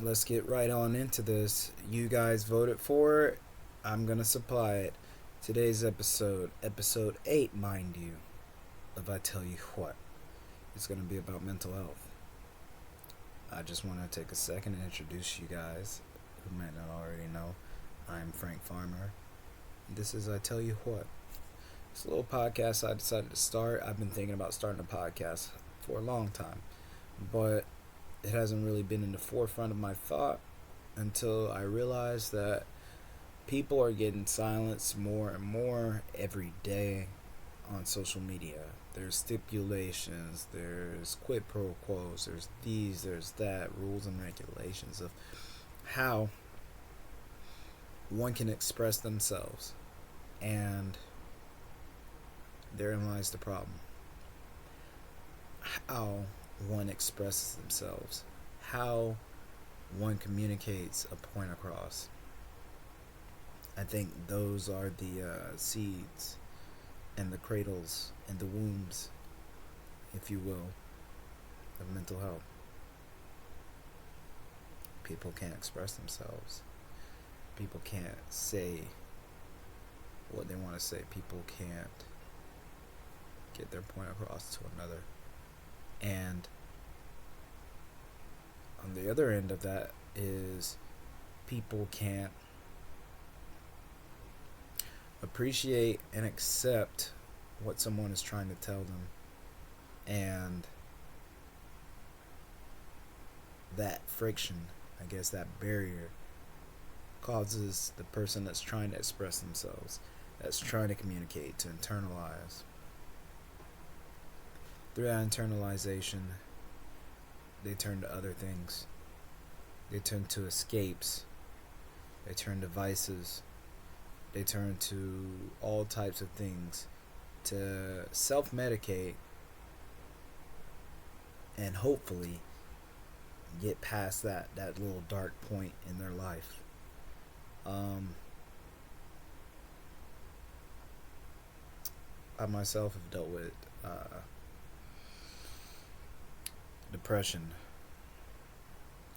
let's get right on into this. You guys voted for it. I'm gonna supply it. Today's episode 8, mind you, of I Tell You What. It's gonna be about mental health. I just want to take a second to introduce you guys who might not already know. I'm Frank Farmer. This is I Tell You What. It's a little podcast I decided to start. I've been thinking about starting a podcast for a long time, but it hasn't really been in the forefront of my thought until I realized that people are getting silenced more and more every day on social media. There's stipulations, there's quid pro quos, there's these, there's that, rules and regulations of how one can express themselves. And therein lies the problem. How one expresses themselves, how one communicates a point across. I think those are the seeds and the cradles and the wombs, if you will, of mental health. People can't express themselves. People can't say what they want to say. People can't get their point across to another. And on the other end of that is people can't appreciate and accept what someone is trying to tell them. And that friction, I guess that barrier, causes the person that's trying to express themselves, that's trying to communicate, to internalize. Through that internalization, they turn to other things. They turn to escapes. They turn to vices. They turn to all types of things to self-medicate and hopefully get past that little dark point in their life. I myself have dealt with depression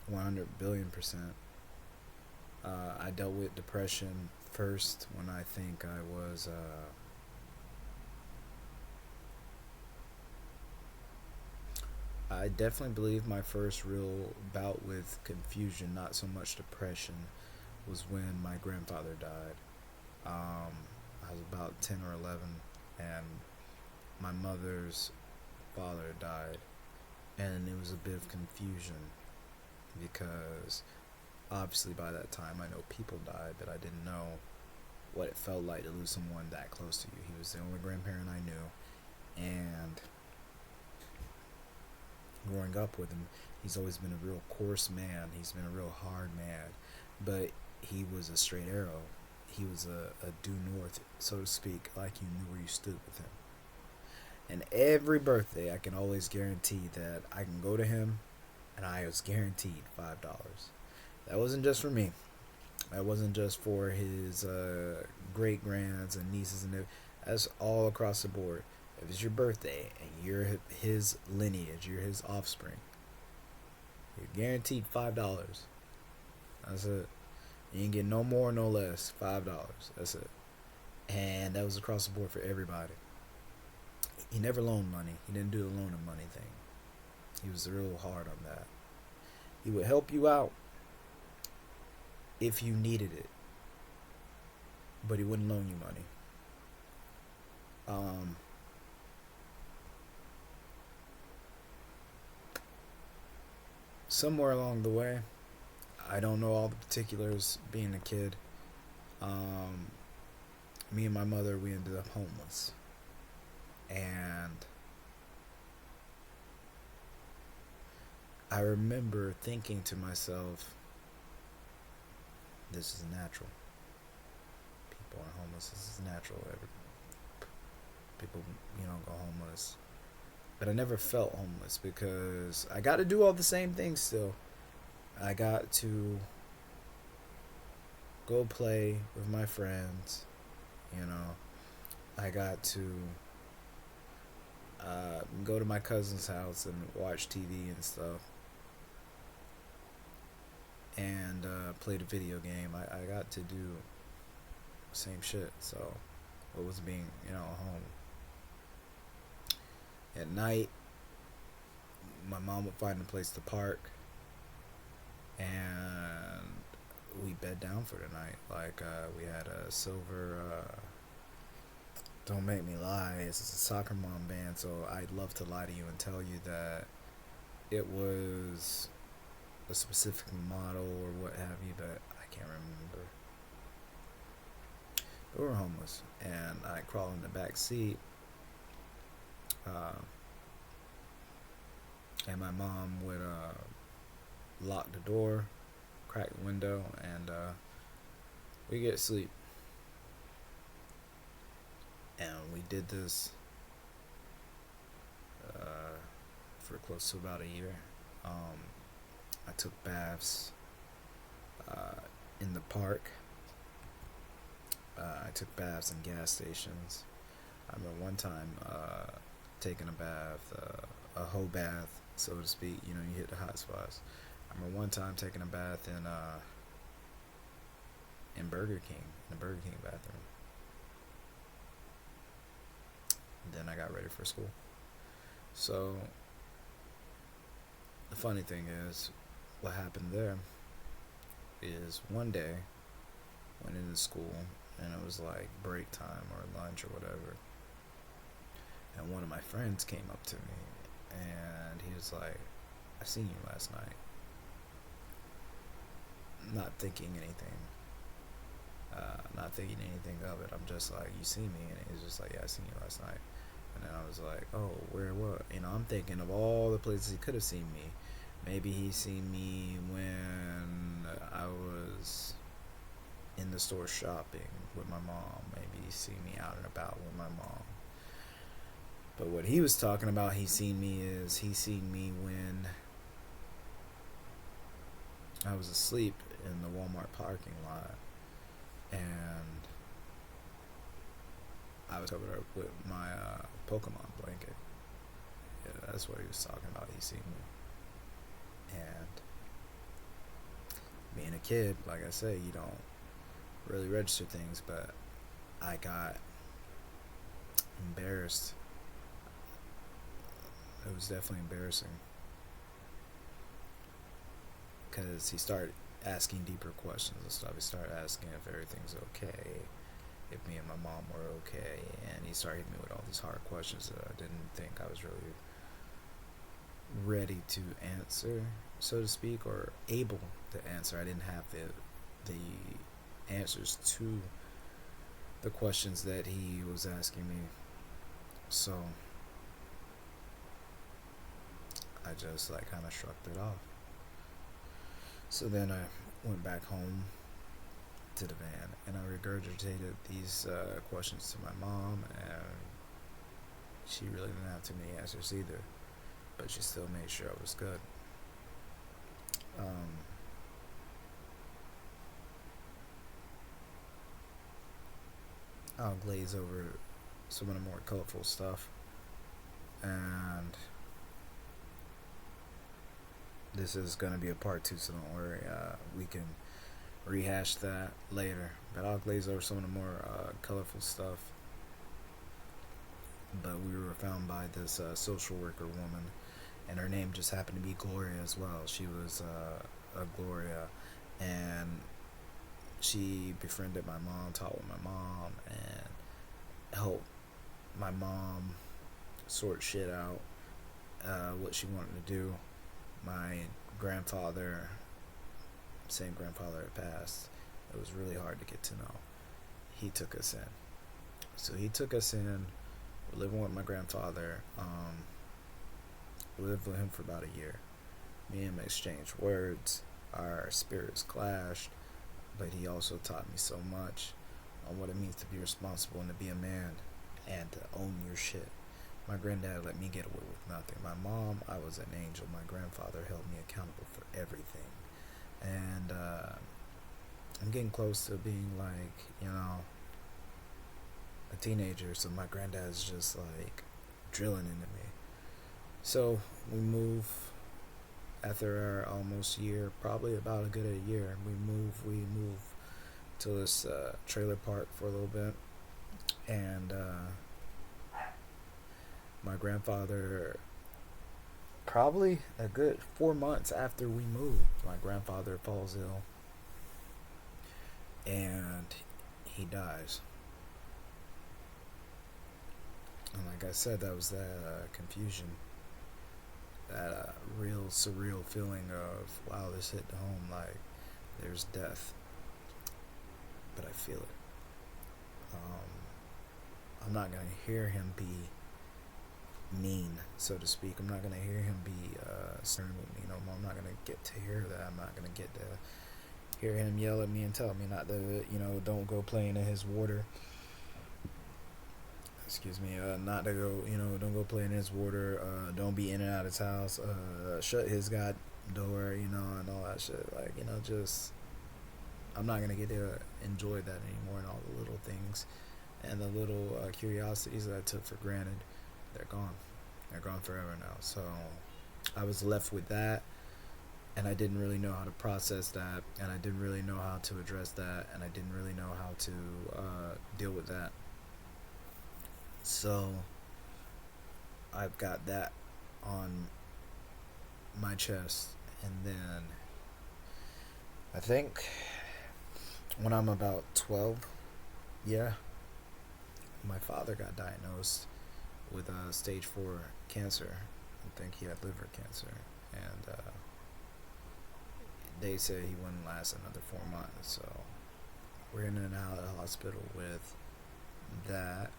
100 billion%. I dealt with depression first when I think I was I definitely believe my first real bout with confusion, not so much depression, was when my grandfather died. I was about 10 or 11, and my mother's father died, and it was a bit of confusion because obviously by that time I know people died, but I didn't know what it felt like to lose someone that close to you. He was the only grandparent I knew, and growing up with him, he's always been a real coarse man. He's been a real hard man, but he was a straight arrow. He was a due north, so to speak, like you knew where you stood with him. And every birthday, I can always guarantee that I can go to him, and I was guaranteed $5. That wasn't just for me. That wasn't just for his great grands and nieces and everything. That's all across the board. If it's your birthday and you're his lineage, you're his offspring, you're guaranteed $5. That's it. You can get no more, no less. $5. That's it. And that was across the board for everybody. He never loaned money. He didn't do the loaning money thing. He was real hard on that. He would help you out if you needed it, but he wouldn't loan you money. Um, Somewhere along the way, I don't know all the particulars being a kid, um, me and my mother, we ended up homeless. And I remember thinking to myself, this is natural. People are homeless. This is natural. People, go homeless. But I never felt homeless because I got to do all the same things still. I got to go play with my friends, you know. I got to go to my cousin's house and watch TV and stuff. played a video game. I got to do same shit. So what was being, home at night, my mom would find a place to park, and we bed down for the night. Like we had a silver. Don't make me lie. It's a soccer mom band, so I'd love to lie to you and tell you that it was a specific model or what have you, but I can't remember. But we were homeless, and I crawled in the back seat, and my mom would lock the door, crack the window, and we get sleep. And we did this for close to about a year. I took baths in the park. I took baths in gas stations. I remember one time taking a bath, a whole bath, so to speak. You hit the hot spots. I remember one time taking a bath in Burger King, in the Burger King bathroom. Then I got ready for school. So the funny thing is, what happened there is one day went into school, and it was like break time or lunch or whatever, and one of my friends came up to me and he was like, "I seen you last night." Not thinking anything of it. I'm just like, "You see me?" And he's just like, "Yeah, I seen you last night." And then I was like, "Oh, where, what?" I'm thinking of all the places he could have seen me. Maybe he seen me when I was in the store shopping with my mom. Maybe he seen me out and about with my mom. But what he was talking about, he seen me when I was asleep in the Walmart parking lot, and I was covered up with my Pokemon blanket. Yeah, that's what he was talking about. He seen me. And being a kid, like I say, you don't really register things, but I got embarrassed. It was definitely embarrassing, because he started asking deeper questions and stuff. He started asking if everything's okay, if me and my mom were okay, and he started hitting me with all these hard questions that I didn't think I was really ready to answer, so to speak, or able to answer. I didn't have the answers to the questions that he was asking me. So I just kind of shrugged it off. So then I went back home to the van, and I regurgitated these questions to my mom, and she really didn't have too many answers either, but she still made sure I was good. I'll glaze over some of the more colorful stuff, and this is going to be a part 2, so don't worry, we can rehash that later, but I'll glaze over some of the more colorful stuff. But we were found by this social worker woman, and her name just happened to be Gloria as well. She was a Gloria, and she befriended my mom, taught with my mom, and helped my mom sort shit out, what she wanted to do. My grandfather, same grandfather had passed. It was really hard to get to know. He took us in. So he took us in. We're living with my grandfather. We lived with him for about a year. Me and him exchanged words. Our spirits clashed. But he also taught me so much on what it means to be responsible and to be a man and to own your shit. My granddad let me get away with nothing. My mom, I was an angel. My grandfather held me accountable for everything. And I'm getting close to being a teenager, so my granddad's just drilling into me. So we move after our almost year, probably about a good a year, we move to this trailer park for a little bit, and my grandfather, probably a good 4 months after we moved, my grandfather falls ill and he dies. And like I said, that was that confusion, that real surreal feeling of, wow, this hit home. Like, there's death, but I feel it. I'm not gonna hear him be mean, so to speak. I'm not gonna hear him be stern with me no more. I'm not gonna get to hear that. I'm not gonna get to hear him yell at me and tell me not to, don't go playing in his water. Excuse me. Not to go, don't go playing in his water. Don't be in and out of his house. Shut his god door, and all that shit. Like, just I'm not gonna get to enjoy that anymore, and all the little things and the little curiosities that I took for granted. They're gone. They're gone forever now. So I was left with that, and I didn't really know how to process that, and I didn't really know how to address that, and I didn't really know how to deal with that. So I've got that on my chest, and then I think when I'm about 12, yeah, my father got diagnosed with stage 4 cancer. I think he had liver cancer, and they said he wouldn't last another 4 months. So we're in and out of the hospital with that,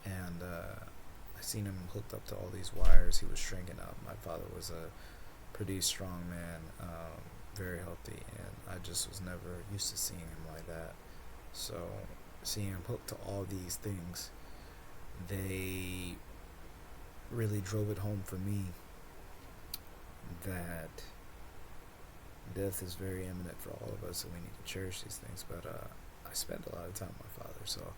and I seen him hooked up to all these wires. He was shrinking up. My father was a pretty strong man, very healthy, and I just was never used to seeing him like that. So seeing him hooked to all these things, they really drove it home for me that death is very imminent for all of us, and we need to cherish these things. But I spent a lot of time with my father, so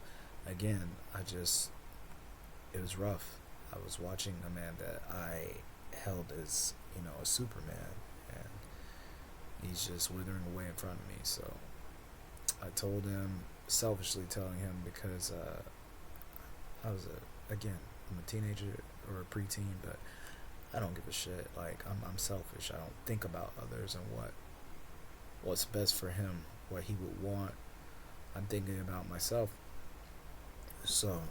again, it was rough. I was watching a man that I held as, a Superman, and he's just withering away in front of me. So I told him, selfishly telling him, because I'm a teenager or a preteen, but I don't give a shit. Like, I'm selfish. I don't think about others and what's best for him, what he would want. I'm thinking about myself. So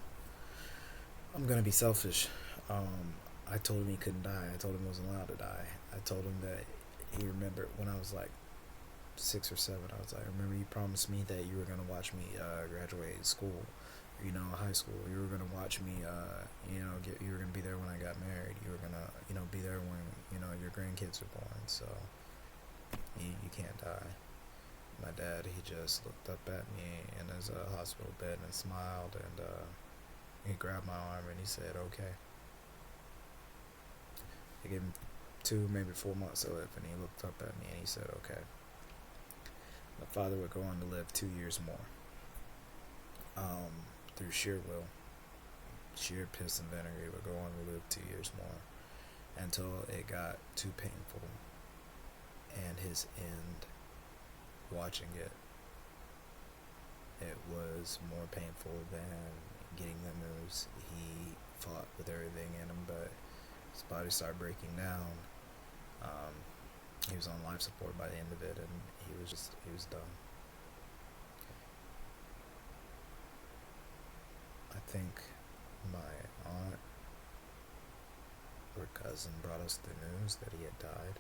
I'm gonna be selfish. I told him he couldn't die. I told him he wasn't allowed to die. I told him that he remembered when I was like 6 or 7. I was like, remember you promised me that you were gonna watch me graduate school, high school. You were gonna watch me, you were gonna be there when I got married. You were gonna, be there when your grandkids were born. So you can't die. My dad, he just looked up at me in his hospital bed and smiled, and he grabbed my arm and he said, "Okay." They gave him 2, maybe 4 months to live, and he looked up at me and he said, "Okay." My father would go on to live 2 years more, through sheer will, sheer piss and vinegar. He would go on to live 2 years more until it got too painful, and his end, watching it, it was more painful than getting the news. He fought with everything in him, but his body started breaking down. He was on life support by the end of it, and he was done. I think my aunt or cousin brought us the news that he had died.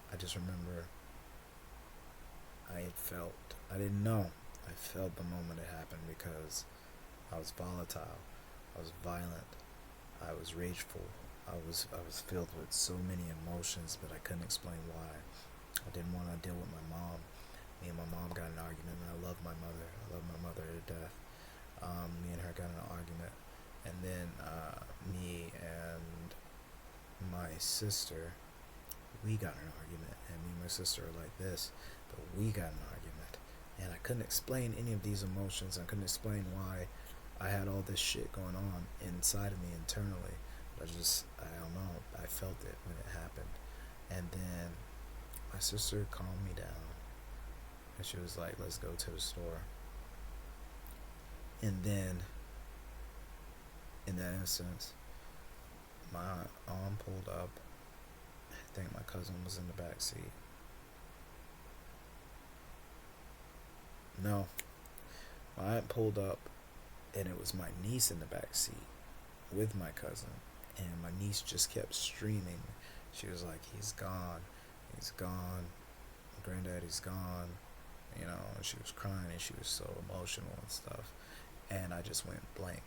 I just remember I didn't know. I felt the moment it happened, because I was volatile, I was violent, I was rageful, I was filled with so many emotions, but I couldn't explain why. I didn't want to deal with my mom. Me and my mom got in an argument, and I love my mother. I love my mother to death. Me and her got in an argument, and then me and my sister, we got in an argument, and me and my sister are like this, but we got in an argument, and I couldn't explain any of these emotions. I couldn't explain why I had all this shit going on inside of me internally. I don't know, I felt it when it happened. And then my sister calmed me down, and she was like, let's go to the store. And then, in that instance, my arm pulled up. I think my cousin was in the back seat. No, my aunt pulled up, and it was my niece in the back seat with my cousin. And my niece just kept screaming. She was like, he's gone. He's gone. Granddaddy's gone. You know, and she was crying, and she was so emotional and stuff. And I just went blank.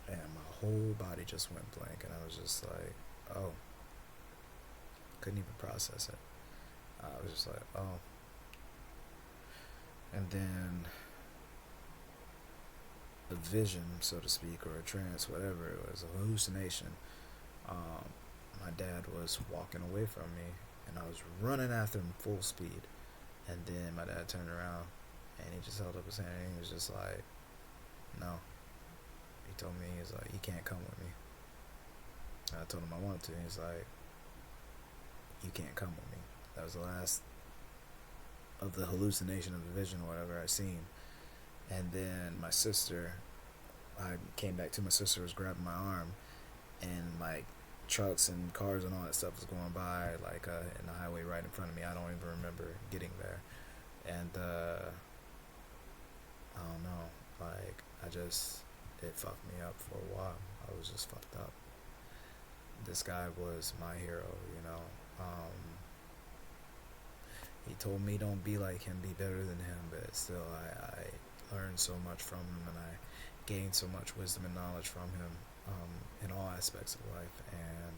And my whole body just went blank. And I was just like, oh. Couldn't even process it. I was just like, oh. And then a vision, so to speak, or a trance, whatever it was, a hallucination. My dad was walking away from me, and I was running after him full speed. And then my dad turned around, and he just held up his hand, and he was just like, no. He told me, he's like, you can't come with me. And I told him I wanted to, and he's like, you can't come with me. That was the last of the hallucination of the vision or whatever I seen. And then my sister, I came back to, my sister was grabbing my arm, and like trucks and cars and all that stuff was going by, like in the highway right in front of me. I don't even remember getting there. And I don't know, like it fucked me up for a while. I was just fucked up. This guy was my hero, you know. He told me don't be like him, be better than him, but still I learned so much from him, and I gained so much wisdom and knowledge from him in all aspects of life. And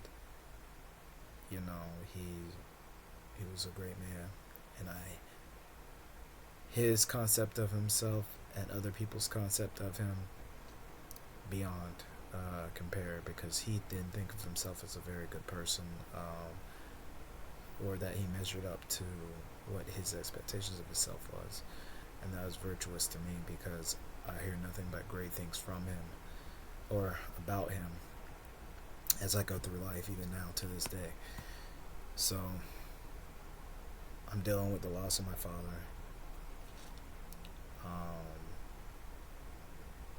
you know, he was a great man, and his concept of himself and other people's concept of him beyond compare, because he didn't think of himself as a very good person, or that he measured up to what his expectations of himself was. And that was virtuous to me, because I hear nothing but great things from him or about him as I go through life, even now to this day. So I'm dealing with the loss of my father.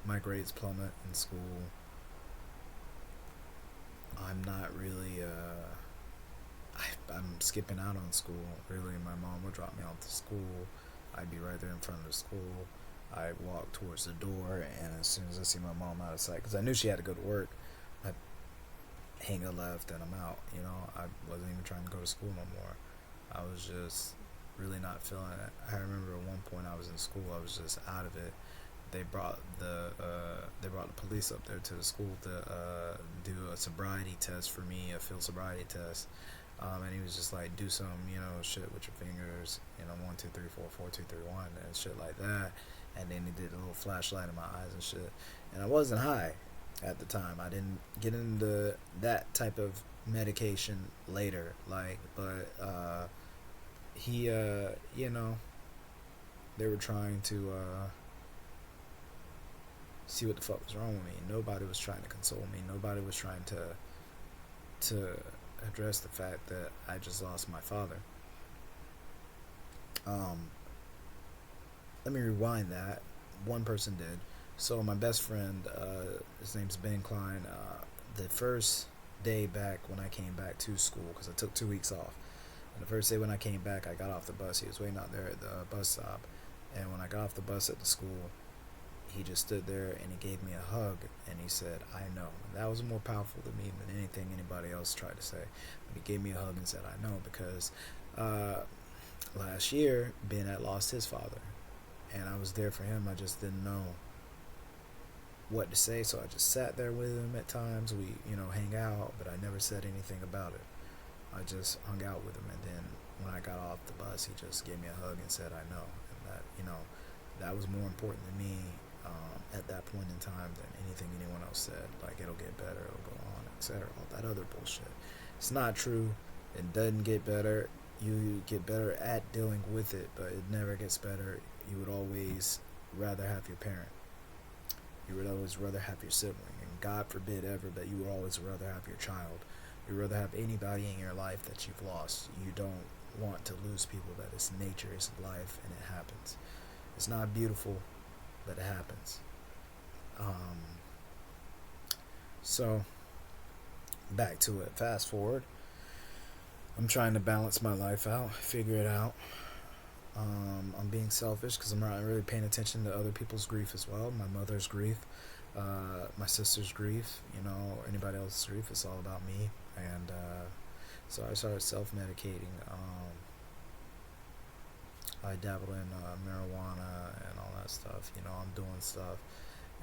My grades plummet in school. I'm not really I'm skipping out on school. Really, my mom would drop me off to school. I'd be right there in front of the school. I'd walk towards the door, and as soon as I see my mom out of sight, because I knew she had to go to work, I hang a left and I'm out. You know, I wasn't even trying to go to school no more. I was just really not feeling it. I remember at one point I was in school, I was just out of it. They brought the police up there to the school to do a sobriety test for me, a field sobriety test. And he was just like, do some, you know, shit with your fingers, you know, 1, 2, 3, 4, 4, 2, 3, 1, and shit like that. And then he did a little flashlight in my eyes and shit. And I wasn't high at the time. I didn't get into that type of medication later, like, but he, you know, they were trying to see what the fuck was wrong with me. Nobody was trying to console me. Nobody was trying to address the fact that I just lost my father. Let me rewind that. One person did. So my best friend, his name's Ben Klein. The first day back when I came back to school, because I took 2 weeks off. And the first day when I came back, I got off the bus. He was waiting out there at the bus stop. And when I got off the bus at the school, he just stood there and he gave me a hug, and he said, I know. And that was more powerful to me than anything anybody else tried to say. And he gave me a hug and said, I know, because last year Ben had lost his father, and I was there for him. I just didn't know what to say, so I just sat there with him at times. We, you know, hang out, but I never said anything about it. I just hung out with him, and then when I got off the bus, he just gave me a hug and said, I know. And that, you know, that was more important to me at that point in time than anything anyone else said. Like, it'll get better, it'll go on, etc. All that other bullshit. It's not true. It doesn't get better. You get better at dealing with it, but it never gets better. You would always rather have your parent. You would always rather have your sibling, and God forbid ever that you would always rather have your child. You would rather have anybody in your life that you've lost. You don't want to lose people. That is nature, it's life, and it happens. It's not beautiful, but it happens. Um, so back to it. Fast forward. I'm trying to balance my life out, figure it out. I'm being selfish because I'm not really paying attention to other people's grief as well. My mother's grief, my sister's grief, anybody else's grief. It's all about me. And so I started self-medicating. I dabbled in marijuana and all that stuff. I'm doing stuff.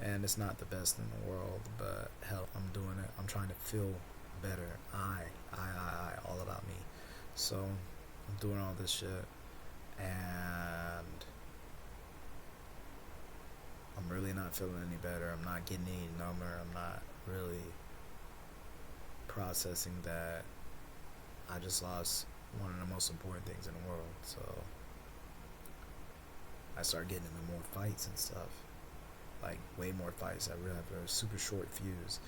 And it's not the best in the world, but hell, I'm doing it. I'm trying to feel better. All about me. So I'm doing all this shit. And I'm really not feeling any better. I'm not getting any number. I'm not really processing that I just lost one of the most important things in the world. So I started getting into more fights and stuff. Like way more fights. I really have a super short fuse.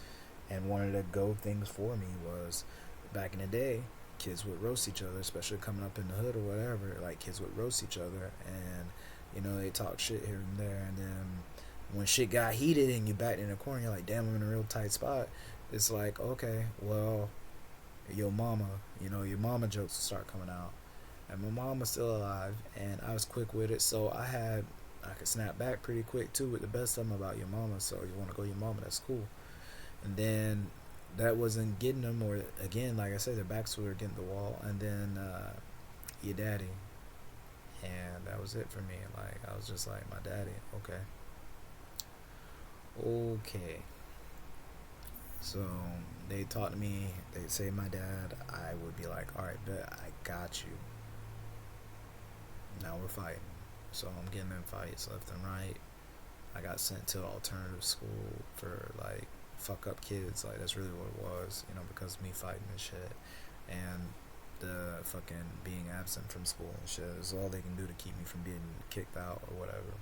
And one of the go things for me was back in the day, kids would roast each other, especially coming up in the hood or whatever. Like kids would roast each other, and they talk shit here and there. And then when shit got heated and you backed in the corner, you're like, damn, I'm in a real tight spot. It's like, okay, well, your mama, your mama jokes will start coming out. And my mom was still alive, and I was quick with it, so I could snap back pretty quick too with the best of them about your mama. So you want to go your mama, that's cool. And then that wasn't getting them, or again, like I said, their backs were getting the wall. And then your daddy, and that was it for me. Like I was just like, my daddy, okay. So they taught me, they'd say my dad, I would be like, alright, bet, I got you. Now we're fighting. So I'm getting in fights left and right. I got sent to alternative school for like fuck up kids. Like that's really what it was, because of me fighting and shit. And the fucking being absent from school and shit is all they can do to keep me from being kicked out or whatever.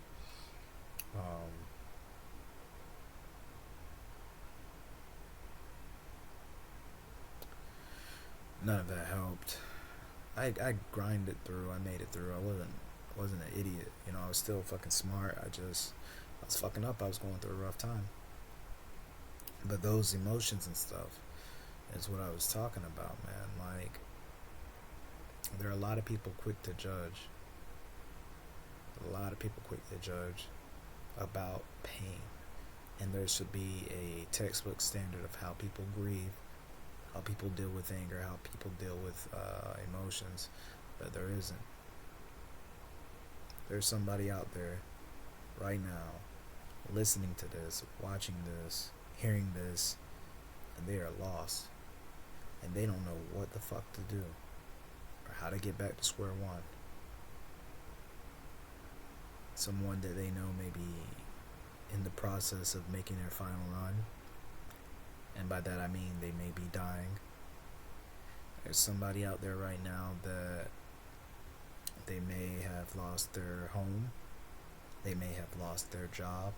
None of that helped. I grinded through. I made it through. I wasn't an idiot. I was still fucking smart. I was fucking up. I was going through a rough time. But those emotions and stuff is what I was talking about, man. Like, there are a lot of people quick to judge. A lot of people quick to judge about pain. And there should be a textbook standard of how people grieve, how people deal with anger, how people deal with emotions. But there isn't. There's somebody out there right now listening to this, watching this, hearing this, and they are lost. And they don't know what the fuck to do or how to get back to square one. Someone that they know may be in the process of making their final run. And by that I mean they may be dying. There's somebody out there right now that they may have lost their home. They may have lost their job.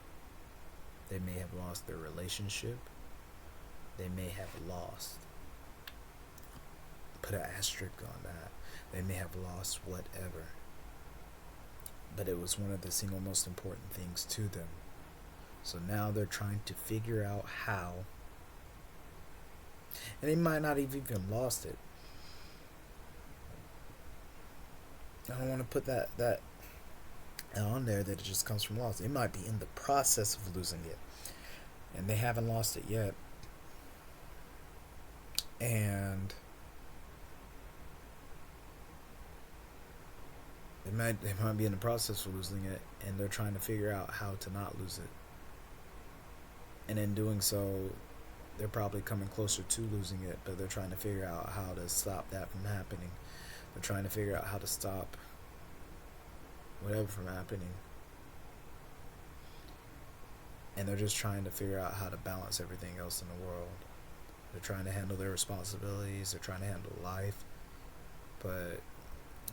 They may have lost their relationship. They may have lost. Put an asterisk on that. They may have lost whatever. But it was one of the single most important things to them. So now they're trying to figure out how. And they might not have even lost it. I don't want to put that on there that it just comes from loss. It might be in the process of losing it. And they haven't lost it yet. And they might be in the process of losing it, and they're trying to figure out how to not lose it. And in doing so, they're probably coming closer to losing it, but they're trying to figure out how to stop that from happening. They're trying to figure out how to stop whatever from happening. And they're just trying to figure out how to balance everything else in the world. They're trying to handle their responsibilities. They're trying to handle life. But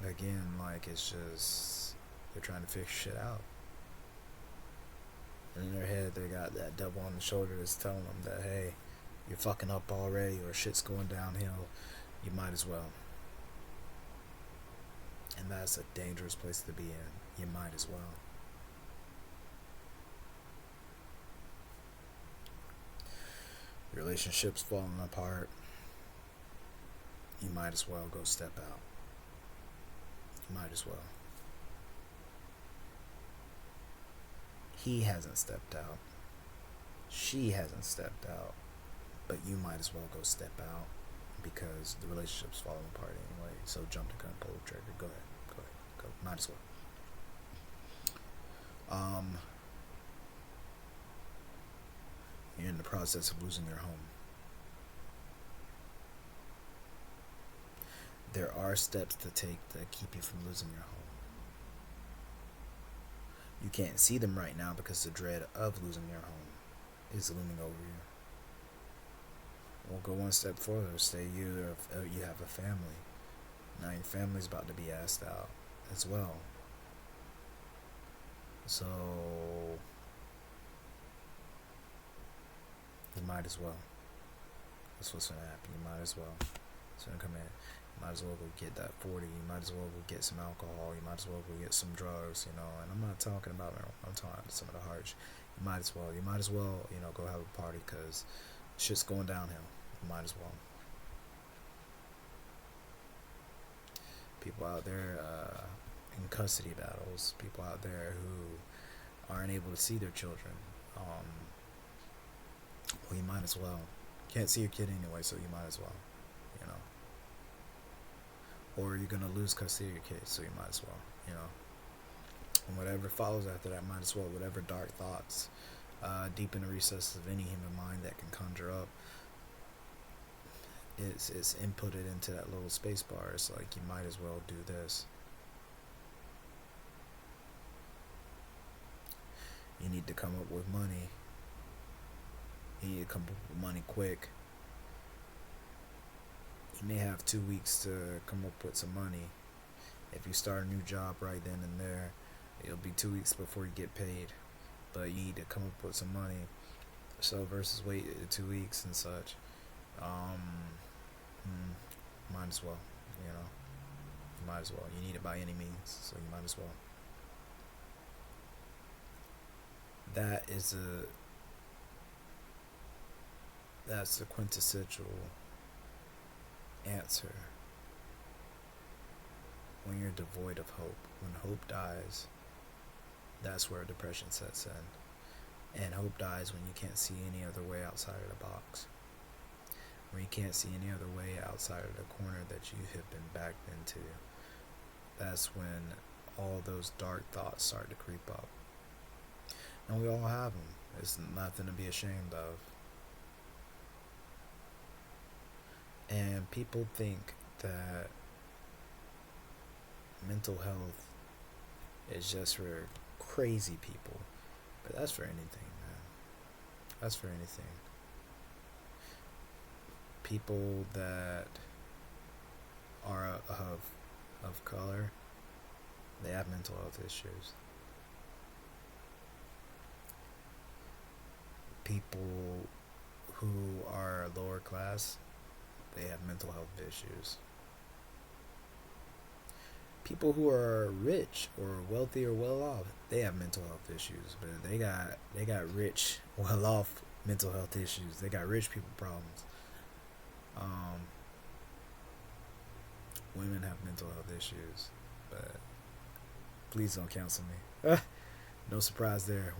again, like, it's just, they're trying to figure shit out. And in their head, they got that devil on the shoulder that's telling them that, hey, you're fucking up already, or shit's going downhill. You might as well. And that's a dangerous place to be in. You might as well. Your relationship's falling apart. You might as well go step out. You might as well. He hasn't stepped out. She hasn't stepped out. But you might as well go step out because the relationship's falling apart anyway. So jump the gun, pull the trigger. Go ahead. Go. Might as well. You're in the process of losing your home. There are steps to take to keep you from losing your home. You can't see them right now because the dread of losing your home is looming over you. We'll go one step further. Say you have a family. Now your family's about to be asked out as well. So you might as well. That's what's gonna happen. You might as well. It's gonna come in. You might as well go get that 40. You might as well go get some alcohol. You might as well go get some drugs, And I'm not talking about marijuana. I'm talking about some of the harsh. You might as well. Go have a party because shit's going downhill. You might as well. People out there in custody battles. People out there who aren't able to see their children. Well, you might as well. Can't see your kid anyway, so you might as well. Or you're going to lose custody of your kids, so you might as well, And whatever follows after that, might as well. Whatever dark thoughts deep in the recesses of any human mind that can conjure up, it's inputted into that little space bar. It's like, you might as well do this. You need to come up with money. You need to come up with money quick. You may have 2 weeks to come up with some money. If you start a new job right then and there, it'll be 2 weeks before you get paid. But you need to come up with some money. So versus wait 2 weeks and such. Might as well, You might as well. You need it by any means, so you might as well. That's the quintessential answer when you're devoid of hope. When hope dies, that's where depression sets in. And hope dies when you can't see any other way outside of the box. When you can't see any other way outside of the corner that you have been backed into. That's when all those dark thoughts start to creep up. And we all have them. It's nothing to be ashamed of. And people think that mental health is just for crazy people. But that's for anything, man. That's for anything. People that are of color, they have mental health issues. People who are lower class, they have mental health issues. People who are rich or wealthy or well off, they have mental health issues, but they got rich, well off mental health issues. They got rich people problems. Women have mental health issues, but please don't cancel me. No surprise there.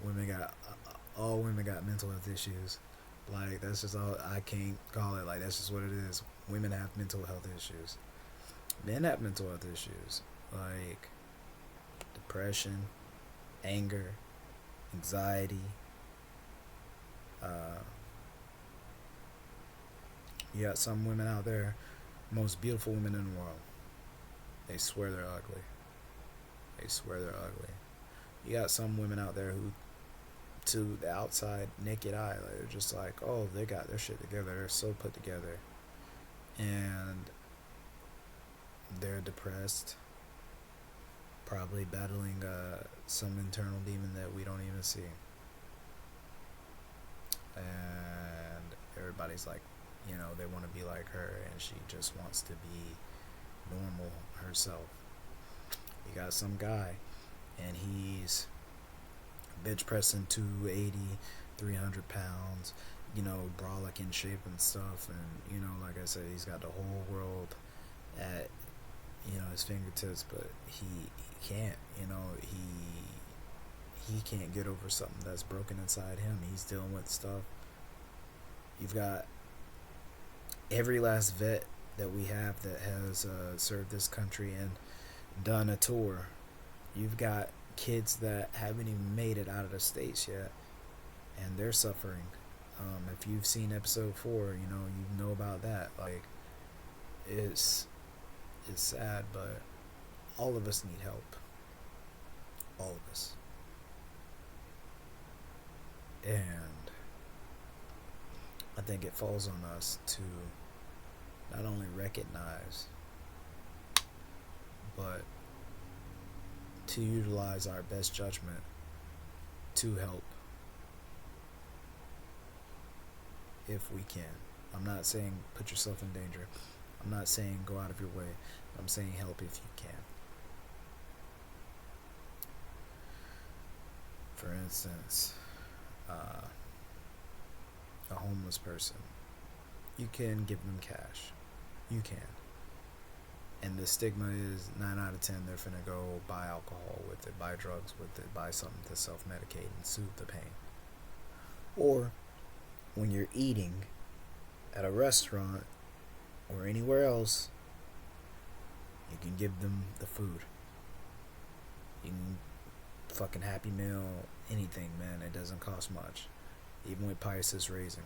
All women got mental health issues. Like, that's just all. I can't call it. Like, that's just what it is. Women have mental health issues. Men have mental health issues, like depression, anger, anxiety. You got some women out there, most beautiful women in the world. They swear they're ugly. You got some women out there who, to the outside naked eye, like, they're just like, oh, they got their shit together. They're so put together. And they're depressed, probably battling some internal demon that we don't even see. and everybody's like, they want to be like her, and she just wants to be normal herself. You got some guy, and he's bench pressing 280, 300 pounds, brolic in shape and stuff, and like I said, he's got the whole world at his fingertips, but he can't, he can't get over something that's broken inside him. He's dealing with stuff. You've got every last vet that we have that has served this country and done a tour. You've got kids that haven't even made it out of the states yet, and they're suffering. If you've seen episode 4, you know about that. Like, it's sad, but all of us need help. All of us. And I think it falls on us to not only recognize, but to utilize our best judgment to help if we can. I'm not saying put yourself in danger. I'm not saying go out of your way. I'm saying help if you can. For instance, a homeless person. You can give them cash. You can. And the stigma is 9 out of 10 they're finna go buy alcohol with it, buy drugs with it, buy something to self-medicate and soothe the pain. Or when you're eating at a restaurant or anywhere else, you can give them the food. You can fucking Happy Meal, anything, man. It doesn't cost much. Even with Pius raising,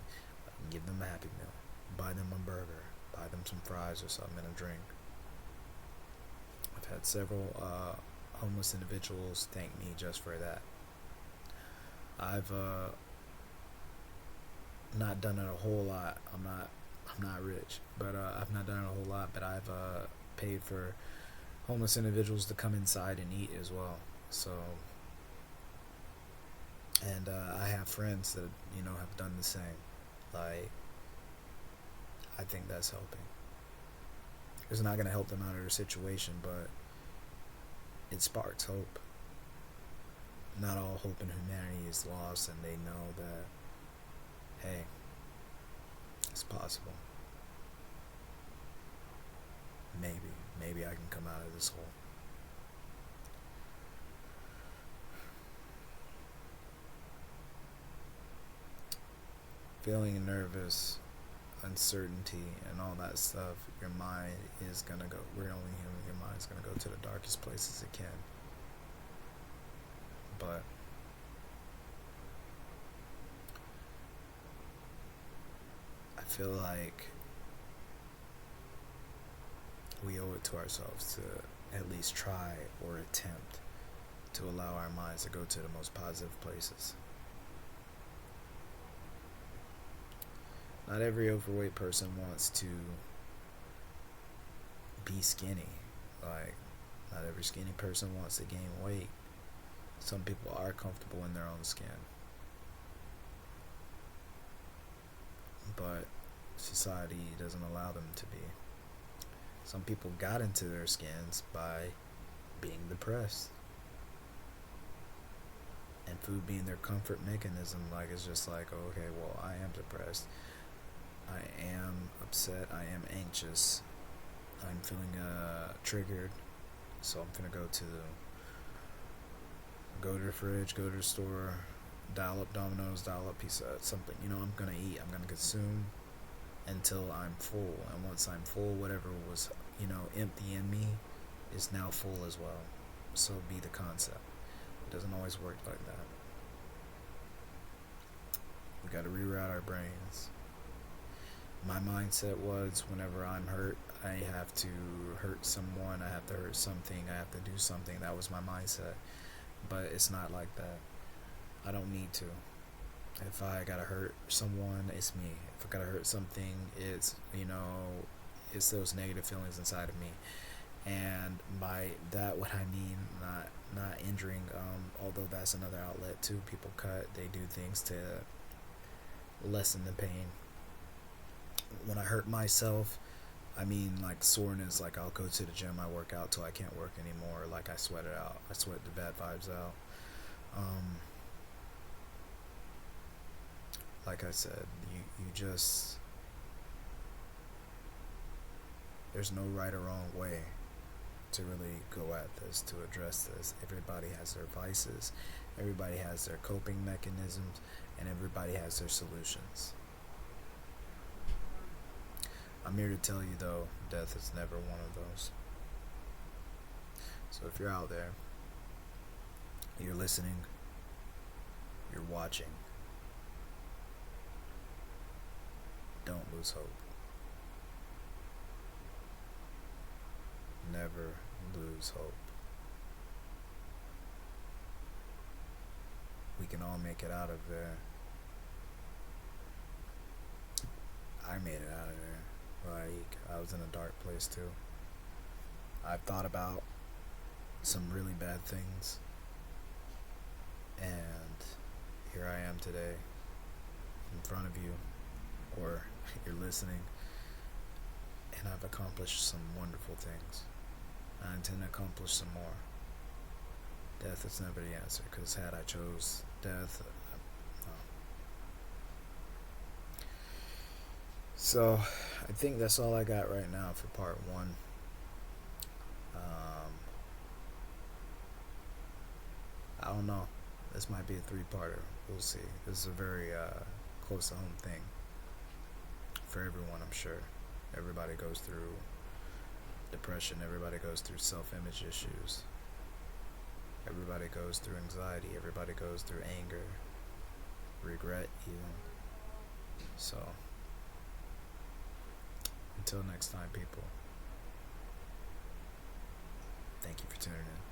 I can give them a Happy Meal. Buy them a burger. Buy them some fries or something and a drink. I've had several homeless individuals thank me just for that. I've not done it a whole lot. I'm not rich, but I've not done it a whole lot. But I've paid for homeless individuals to come inside and eat as well. So, and I have friends that have done the same. Like, I think that's helping. It's not going to help them out of their situation, but it sparks hope. Not all hope in humanity is lost, and they know that, hey, it's possible. Maybe I can come out of this hole. Feeling nervous, uncertainty, and all that stuff, your mind is gonna go. We're only human. Your mind's gonna go to the darkest places it can. But I feel like we owe it to ourselves to at least try or attempt to allow our minds to go to the most positive places. Not every overweight person wants to be skinny. Like, not every skinny person wants to gain weight. Some people are comfortable in their own skin. But society doesn't allow them to be. Some people got into their skins by being depressed. And food being their comfort mechanism. Like, it's just like, oh, okay, well, I am depressed. I am upset. I am anxious. I'm feeling triggered. So I'm gonna go to the fridge, go to the store, dial up Domino's, dial up pizza, something. I'm gonna eat. I'm gonna consume until I'm full. And once I'm full, whatever was empty in me is now full as well. So be the concept. It doesn't always work like that. We got to reroute our brains. My mindset was, whenever I'm hurt, I have to hurt someone, I have to hurt something, I have to do something. That was my mindset. But it's not like that. I don't need to. If I gotta hurt someone, it's me. If I gotta hurt something, it's it's those negative feelings inside of me. And by that, what I mean, not injuring, although that's another outlet too. People cut, they do things to lessen the pain. When I hurt myself, I mean, like soreness, like I'll go to the gym, I work out till I can't work anymore, like I sweat it out. I sweat the bad vibes out. Um, like I said, you just, there's no right or wrong way to really go at this, to address this. Everybody has their vices, everybody has their coping mechanisms, and everybody has their solutions. I'm here to tell you though, death is never one of those. So if you're out there, you're listening, you're watching, don't lose hope. Never lose hope. We can all make it out of there. I made it out of there. Like, I was in a dark place too. I've thought about some really bad things, and here I am today in front of you, or you're listening, and I've accomplished some wonderful things. I intend to accomplish some more. Death is never the answer, because had I chose death, no. So I think that's all I got right now for part one. I don't know. This might be a three-parter. We'll see. This is a very close to home thing for everyone, I'm sure. Everybody goes through depression. Everybody goes through self-image issues. Everybody goes through anxiety. Everybody goes through anger, regret even. So, until next time, people, thank you for tuning in.